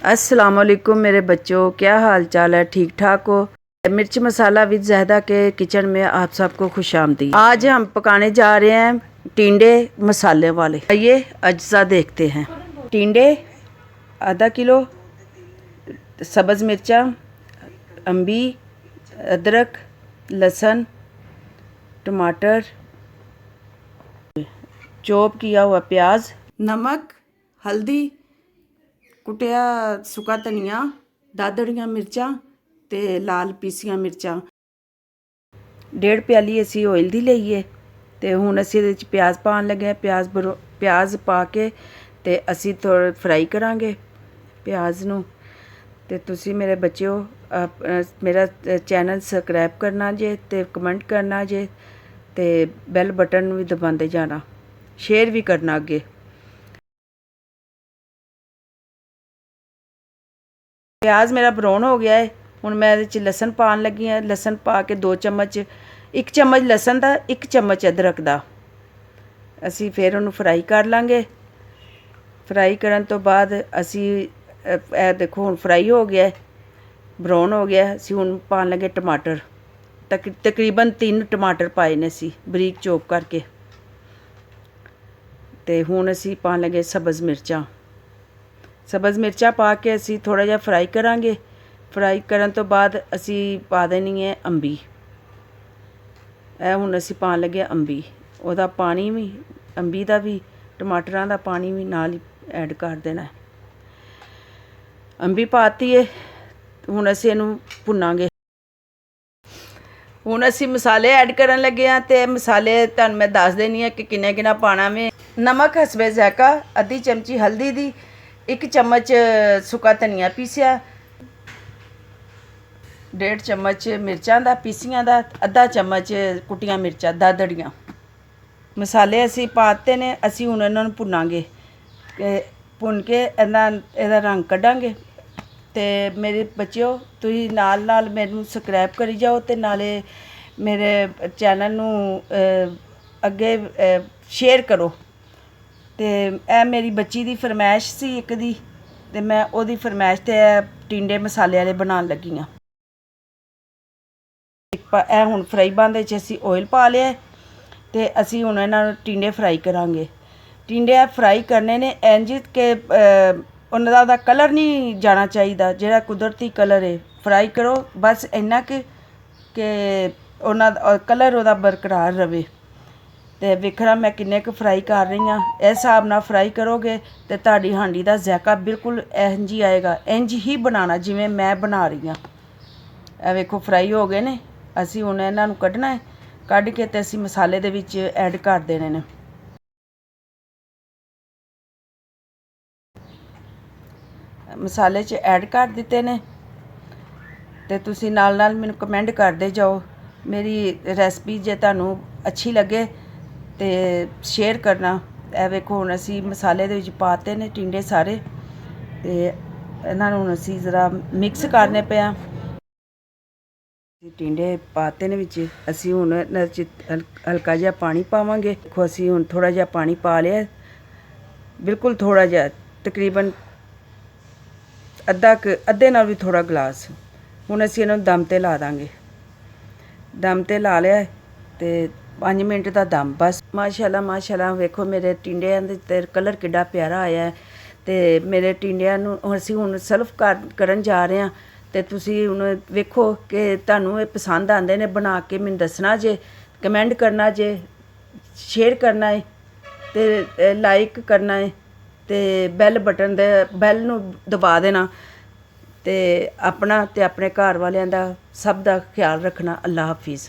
अस्सलाम वालेकुम मेरे बच्चों, क्या हाल चाल है? ठीक ठाक हो? मिर्च मसाला विद ज़ाहिदा के किचन में आप सबको खुशामदीद। आज हम पकाने जा रहे हैं टिंडे मसाले वाले। ये अज्जा देखते हैं। टिंडे आधा किलो, सब्ज़ मिर्चा, अम्बी, अदरक, लहसुन, टमाटर, चॉप किया हुआ प्याज, नमक, हल्दी, कुटिया सुका धनिया, दादड़ियाँ मिर्चां ते लाल पीसियां मिर्चां। 1.5 प्याली असी ऑयल दी लईए ते हुण असी इहदे विच प्याज पाउण लगे। प्याज पा के ते असी थोड़ा फ्राई करांगे प्याज नूं। ते तुसी मेरे बच्चों मेरा चैनल सबसक्राइब करना जे ते कमेंट करना जे ते बैल बटन भी दबांदे जाना, शेयर भी करना अगे। प्याज मेरा ब्राउन हो गया है। हुण मैं इहदे च लहसुन पाउण लगी हां। लहसुन पा के 2 चम्मच, 1 चम्मच लहसुन दा, 1 चम्मच अदरक दा असी फिर उहनूं फ्राई कर लांगे। फ्राई करन तो बाद असी देखो हुण फ्राई हो गया है, ब्राउन हो गया। असी हुण पाउण लगे टमाटर। तकरीबन 3 टमाटर पाए ने असी बरीक चॉप करके। ते हुण असी पाउण लगे सब्ज़ मिर्चां। सब्ज़ मिर्चा पा के असी थोड़ा जिहा फ्राई करांगे। फ्राई करन तो बाद असी पा देनी है अंबी। हुण असी पाउण लगे अंबी। ओहदा पानी भी, अंबी दा भी, टमाटरां दा पानी भी नाल ही ऐड कर देना है। अंबी पाती है। हुण असी इहनूं भुन्नांगे। हुण असी मसाले ऐड करन लगे हां ते मसाले तुहानूं मैं दस देनी है कि किन्ना किन्ना पाना में। नमक हसबे ज़ायका, अद्धी चमची हल्दी दी, 1 चम्मच सुका धनिया पीसिया, 1.5 चम्मच मिर्चां दा पीसियां दा, अद्धा चम्मच कुटियां मिर्चां दादड़ियां। मसाले असी पाते ने। असी हुण इन्हां नूं भुन्नांगे। भुन के ਇਹਦਾ रंग कड्डांगे। ते मेरे बच्चों तुसीं नाल नाल मैनूं सबसक्राइब करी जाओ ते नाले मेरे चैनल नूं अग्गे शेयर करो। ते ਇਹ मेरी बच्ची दी फरमाइश सी इक दी, ते मैं ओहदी फरमाइश ते टिंडे मसाले वाले बनाउण लगी हाँ। ਇਹ ਹੁਣ ਫਰਾਈ ਬੰਦ ਵਿੱਚ ਅਸੀਂ ऑयल पा लिया ਤੇ ਅਸੀਂ ਹੁਣ ਇਹਨਾਂ ਨੂੰ ਟਿੰਡੇ ਫਰਾਈ ਕਰਾਂਗੇ। ਟਿੰਡੇ ਫਰਾਈ ਕਰਨੇ ਨੇ ਇੰਜ ਕਿ ਉਹਨਾਂ ਦਾ ਕਲਰ ਨਹੀਂ ਜਾਣਾ ਚਾਹੀਦਾ, ਜਿਹੜਾ ਕੁਦਰਤੀ ਕਲਰ ਹੈ ਫਰਾਈ ਕਰੋ ਬਸ ਇੰਨਾ ਕਿ ਉਹਨਾਂ ਦਾ ਕਲਰ ਉਹਦਾ ਬਰਕਰਾਰ ਰਵੇ। ਤੇ ਵੇਖਣਾ ਮੈਂ ਕਿੰਨੇ ਕੁ ਫਰਾਈ ਕਰ ਰਹੀ ਹਾਂ। ਇਸ ਹਿਸਾਬ ਨਾਲ ਫਰਾਈ ਕਰੋਗੇ ਤੇ ਤੁਹਾਡੀ ਹਾਂਡੀ ਦਾ ਜ਼ਾਇਕਾ ਬਿਲਕੁਲ ਇੰਜ ਹੀ ਆਏਗਾ। ਇੰਜ ਹੀ ਬਣਾਉਣਾ ਜਿਵੇਂ ਮੈਂ ਬਣਾ ਰਹੀ ਹਾਂ। ਇਹ ਵੇਖੋ ਫਰਾਈ ਹੋ ਗਏ ਨੇ। ਅਸੀਂ ਹੁਣ ਇਹਨਾਂ ਨੂੰ ਕੱਢਣਾ ਹੈ। ਕੱਢ ਕੇ ਤੇ ਅਸੀਂ ਮਸਾਲੇ ਦੇ ਵਿੱਚ ਐਡ ਕਰ ਦੇਣੇ ਨੇ। ਮਸਾਲੇ 'ਚ ਐਡ ਕਰ ਦਿੱਤੇ ਨੇ ਤੇ ਤੁਸੀਂ ਨਾਲ ਨਾਲ ਮੈਨੂੰ ਕਮੈਂਟ ਕਰਦੇ ਜਾਓ। ਮੇਰੀ ਰੈਸਪੀ ਜੇ ਤੁਹਾਨੂੰ ਅੱਛੀ ਲੱਗੇ ਤੇ ਸ਼ੇਅਰ ਕਰਨਾ। ਇਹ ਵੇਖੋ ਹੁਣ ਅਸੀਂ ਮਸਾਲੇ ਦੇ ਵਿੱਚ ਪਾਤੇ ਨੇ ਟਿੰਡੇ ਸਾਰੇ ਤੇ ਇਹਨਾਂ ਨੂੰ ਹੁਣ ਅਸੀਂ ਜ਼ਰਾ ਮਿਕਸ ਕਰਨੇ ਪਿਆ। ਟਿੰਡੇ ਪਾਤੇ ਨੇ ਵਿੱਚ। ਅਸੀਂ ਹੁਣ ਇਹਨਾਂ 'ਚ ਹਲਕਾ ਜਿਹਾ ਪਾਣੀ ਪਾਵਾਂਗੇ। ਦੇਖੋ ਅਸੀਂ ਹੁਣ ਥੋੜਾ ਜਿਹਾ ਪਾਣੀ ਪਾ ਲਿਆ, ਬਿਲਕੁਲ ਥੋੜਾ ਜਿਹਾ, ਤਕਰੀਬਨ ਅੱਧੇ ਨਾਲ ਵੀ ਥੋੜਾ ਗਲਾਸ। ਹੁਣ ਅਸੀਂ ਇਹਨਾਂ ਨੂੰ ਦਮ ਤੇ ਲਾ ਦਾਂਗੇ। ਦਮ ਤੇ ਲਾ ਲਿਆ ਤੇ 5 ਮਿੰਟ ਦਾ ਦਮ ਬਸ। ਮਾਸ਼ਾਅੱਲਾ ਮਾਸ਼ਾਅੱਲਾ ਵੇਖੋ ਮੇਰੇ ਟਿੰਡਿਆਂ ਦੇ ਤੇ ਕਲਰ ਕਿੱਡਾ ਪਿਆਰਾ ਆਇਆ ਹੈ। ਤੇ ਮੇਰੇ ਟਿੰਡਿਆਂ ਨੂੰ ਅਸੀਂ ਹੁਣ ਸਰਵ ਕਰਨ ਜਾ ਰਹੇ ਹਾਂ। ਤੇ ਤੁਸੀਂ ਹੁਣ ਵੇਖੋ ਕਿ ਤੁਹਾਨੂੰ ਇਹ ਪਸੰਦ ਆਉਂਦੇ ਨੇ। ਬਣਾ ਕੇ ਮੈਨੂੰ ਦੱਸਣਾ ਜੇ, ਕਮੈਂਟ ਕਰਨਾ ਜੇ, ਸ਼ੇਅਰ ਕਰਨਾ ਹੈ ਤੇ ਲਾਈਕ ਕਰਨਾ ਹੈ ਤੇ ਬੈਲ ਬਟਨ ਦੇ ਬੈਲ ਨੂੰ ਦਬਾ ਦੇਣਾ। ਤੇ ਆਪਣਾ ਤੇ ਆਪਣੇ ਘਰ ਵਾਲਿਆਂ ਦਾ ਸਭ ਦਾ ਖਿਆਲ ਰੱਖਣਾ। ਅੱਲਾ ਹਾਫਿਜ਼।